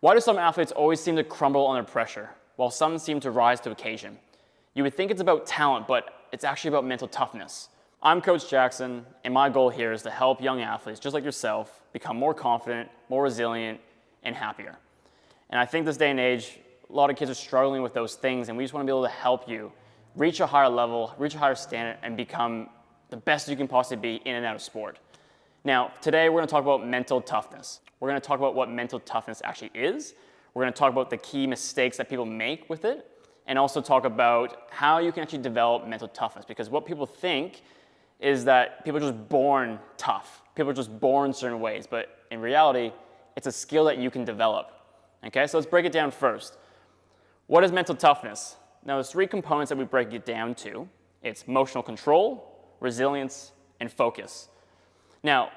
Why do some athletes always seem to crumble under pressure, while some seem to rise to occasion? You would think it's about talent, but it's actually about mental toughness. I'm Coach Jackson, and my goal here is to help young athletes, just like yourself, become more confident, more resilient, and happier. And I think this day and age, a lot of kids are struggling with those things, and we just want to be able to help you reach a higher level, reach a higher standard, and become the best you can possibly be in and out of sport. Now, today we're going to talk about mental toughness. We're going to talk about what mental toughness actually is. We're going to talk about the key mistakes that people make with it, and also talk about how you can actually develop mental toughness. Because what people think is that people are just born tough. People are just born certain ways, but in reality, it's a skill that you can develop. Okay, so let's break it down first. What is mental toughness? Now, there's three components that we break it down to. It's emotional control, resilience, and focus. Now,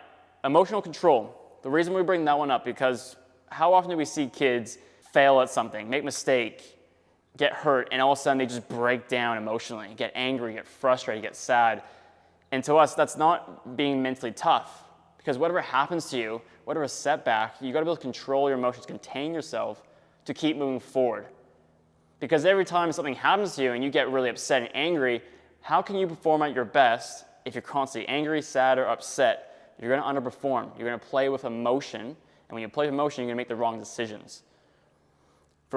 emotional control, the reason we bring that one up because how often do we see kids fail at something, make a mistake, get hurt, and all of a sudden they just break down emotionally, get angry, get frustrated, get sad. And to us, that's not being mentally tough because whatever happens to you, whatever setback, you gotta be able to control your emotions, contain yourself to keep moving forward. Because every time something happens to you and you get really upset and angry, how can you perform at your best if you're constantly angry, sad, or upset? You're going to underperform. You're going to play with emotion, and when you play with emotion, you're going to make the wrong decisions.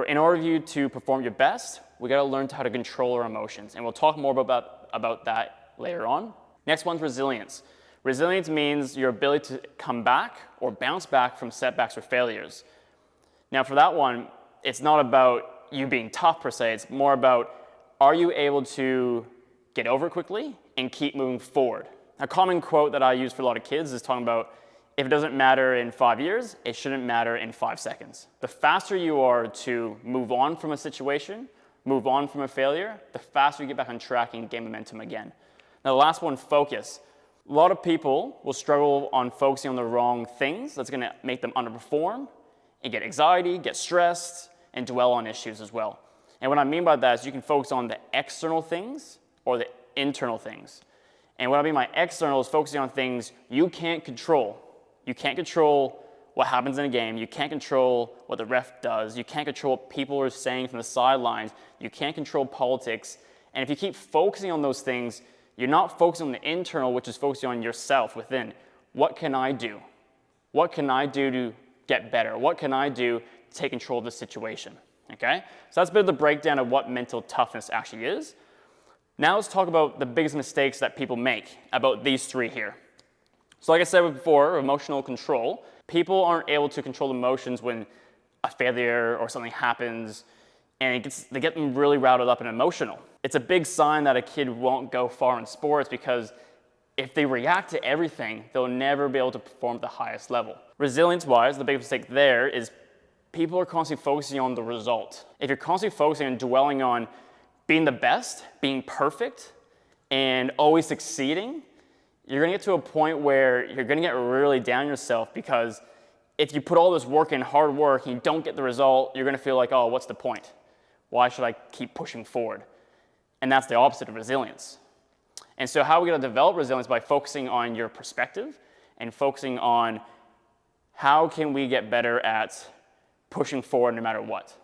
In order for you to perform your best, we got to learn how to control our emotions, and we'll talk more about that later on. Next one's resilience. Resilience means your ability to come back or bounce back from setbacks or failures. Now, for that one, it's not about you being tough per se. It's more about, are you able to get over it quickly and keep moving forward? A common quote that I use for a lot of kids is talking about, if it doesn't matter in 5 years, it shouldn't matter in 5 seconds. The faster you are to move on from a situation, move on from a failure, the faster you get back on track and gain momentum again. Now, the last one, focus. A lot of people will struggle on focusing on the wrong things. That's going to make them underperform and get anxiety, get stressed, and dwell on issues as well. And what I mean by that is you can focus on the external things or the internal things. And what I mean by external is focusing on things you can't control. You can't control what happens in a game. You can't control what the ref does. You can't control what people are saying from the sidelines. You can't control politics. And if you keep focusing on those things, you're not focusing on the internal, which is focusing on yourself within. What can I do? What can I do to get better? What can I do to take control of the situation? Okay? So that's a bit of the breakdown of what mental toughness actually is. Now let's talk about the biggest mistakes that people make about these three here. So like I said before, emotional control. People aren't able to control emotions when a failure or something happens and they get them really routed up and emotional. It's a big sign that a kid won't go far in sports because if they react to everything, they'll never be able to perform at the highest level. Resilience-wise, the biggest mistake there is people are constantly focusing on the result. If you're constantly focusing and dwelling on being the best, being perfect, and always succeeding, you're gonna get to a point where you're gonna get really down on yourself because if you put all this work in, hard work, and you don't get the result, you're gonna feel like, oh, what's the point? Why should I keep pushing forward? And that's the opposite of resilience. And so how are we gonna develop resilience? By focusing on your perspective and focusing on how can we get better at pushing forward no matter what.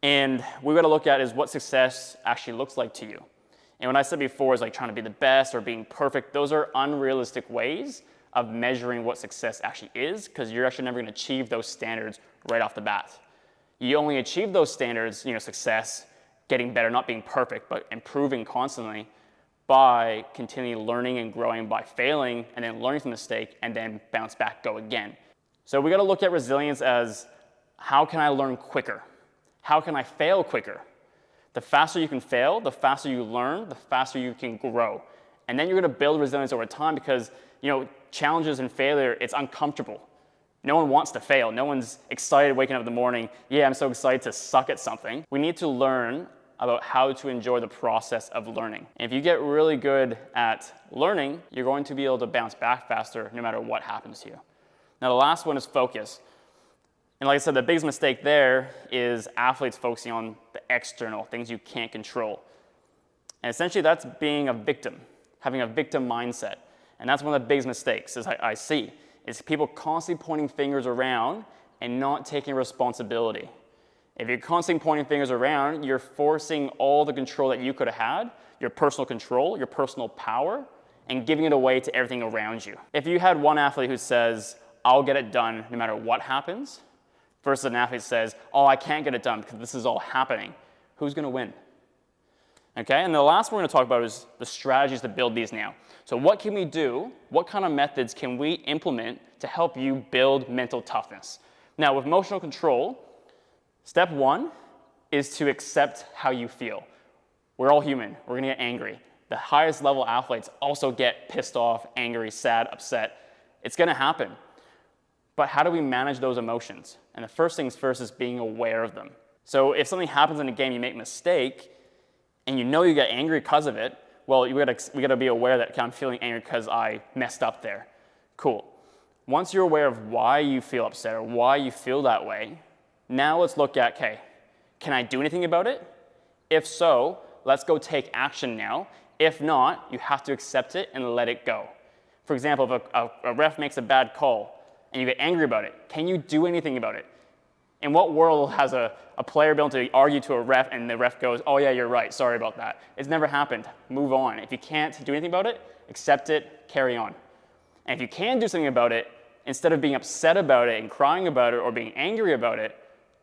And we got to look at is what success actually looks like to you. And when I said before is like trying to be the best or being perfect, those are unrealistic ways of measuring what success actually is because you're actually never going to achieve those standards right off the bat. You only achieve those standards, success, getting better, not being perfect, but improving constantly by continually learning and growing by failing and then learning from the mistake and then bounce back, go again. So we got to look at resilience as how can I learn quicker? How can I fail quicker? The faster you can fail, the faster you learn, the faster you can grow. And then you're going to build resilience over time because, challenges and failure, it's uncomfortable. No one wants to fail. No one's excited waking up in the morning, yeah, I'm so excited to suck at something. We need to learn about how to enjoy the process of learning. And if you get really good at learning, you're going to be able to bounce back faster no matter what happens to you. Now, the last one is focus. And like I said, the biggest mistake there is athletes focusing on the external, things you can't control. And essentially that's being a victim, having a victim mindset. And that's one of the biggest mistakes I see, is people constantly pointing fingers around and not taking responsibility. If you're constantly pointing fingers around, you're forcing all the control that you could have had, your personal control, your personal power, and giving it away to everything around you. If you had one athlete who says, I'll get it done no matter what happens, versus an athlete says, oh, I can't get it done because this is all happening, who's going to win? Okay, and the last one we're going to talk about is the strategies to build these now. So what can we do? What kind of methods can we implement to help you build mental toughness? Now, with emotional control, step one is to accept how you feel. We're all human. We're going to get angry. The highest level athletes also get pissed off, angry, sad, upset. It's going to happen. But how do we manage those emotions? And the first things first is being aware of them. So if something happens in a game, you make a mistake, and you know you get angry because of it, well, we gotta be aware that I'm feeling angry because I messed up there. Cool. Once you're aware of why you feel upset or why you feel that way, now let's look at, okay, can I do anything about it? If so, let's go take action now. If not, you have to accept it and let it go. For example, if a ref makes a bad call and you get angry about it, can you do anything about it? In what world has a player been able to argue to a ref and the ref goes, oh yeah, you're right, sorry about that? It's never happened. Move on. If you can't do anything about it, accept it, carry on. And if you can do something about it, instead of being upset about it and crying about it or being angry about it,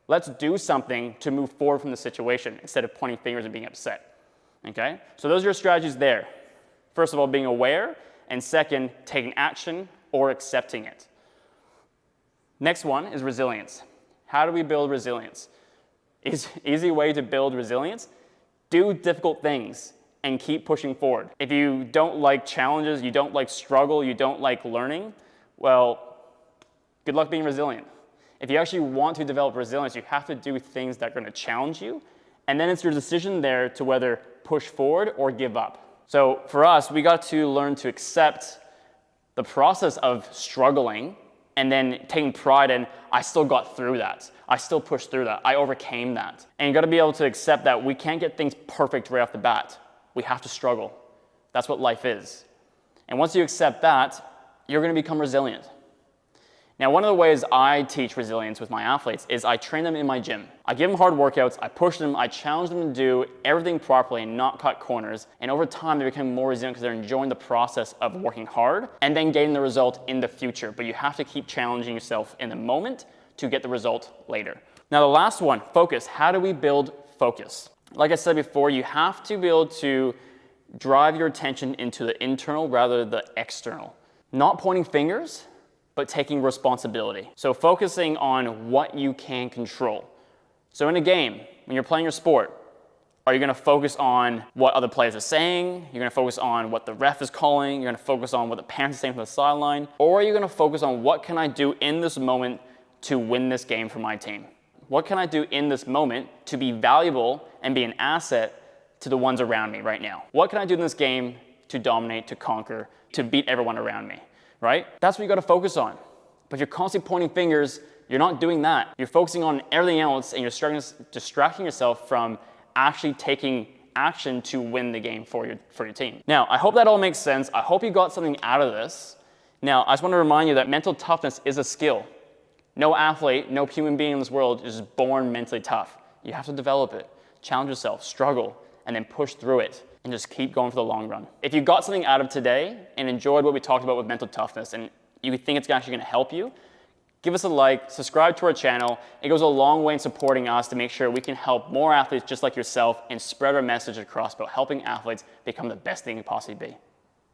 let's do something to move forward from the situation instead of pointing fingers and being upset. Okay? So those are your strategies there. First of all, being aware, and second, taking action or accepting it. Next one is resilience. How do we build resilience? Easy way to build resilience, do difficult things and keep pushing forward. If you don't like challenges, you don't like struggle, you don't like learning, well, good luck being resilient. If you actually want to develop resilience, you have to do things that are going to challenge you, and then it's your decision there to whether push forward or give up. So for us, we got to learn to accept the process of struggling and then taking pride in, I still got through that. I still pushed through that. I overcame that. And you got to be able to accept that we can't get things perfect right off the bat. We have to struggle. That's what life is. And once you accept that, you're going to become resilient. Now, one of the ways I teach resilience with my athletes is I train them in my gym. I give them hard workouts, I push them, I challenge them to do everything properly and not cut corners. And over time, they become more resilient because they're enjoying the process of working hard and then getting the result in the future. But you have to keep challenging yourself in the moment to get the result later. Now, the last one, focus. How do we build focus? Like I said before, you have to be able to drive your attention into the internal rather than the external. Not pointing fingers, but taking responsibility. So focusing on what you can control. So in a game, when you're playing your sport, are you going to focus on what other players are saying? You're going to focus on what the ref is calling? You're going to focus on what the parents are saying from the sideline? Or are you going to focus on what can I do in this moment to win this game for my team? What can I do in this moment to be valuable and be an asset to the ones around me right now? What can I do in this game to dominate, to conquer, to beat everyone around me? Right? That's what you got to focus on. But if you're constantly pointing fingers, you're not doing that. You're focusing on everything else and you're distracting yourself from actually taking action to win the game for your team. Now, I hope that all makes sense. I hope you got something out of this. Now, I just want to remind you that mental toughness is a skill. No athlete, no human being in this world is born mentally tough. You have to develop it, challenge yourself, struggle, and then push through it. And just keep going for the long run. If you got something out of today and enjoyed what we talked about with mental toughness and you think it's actually going to help you, give us a like, subscribe to our channel. It goes a long way in supporting us to make sure we can help more athletes just like yourself and spread our message across about helping athletes become the best thing they can possibly be.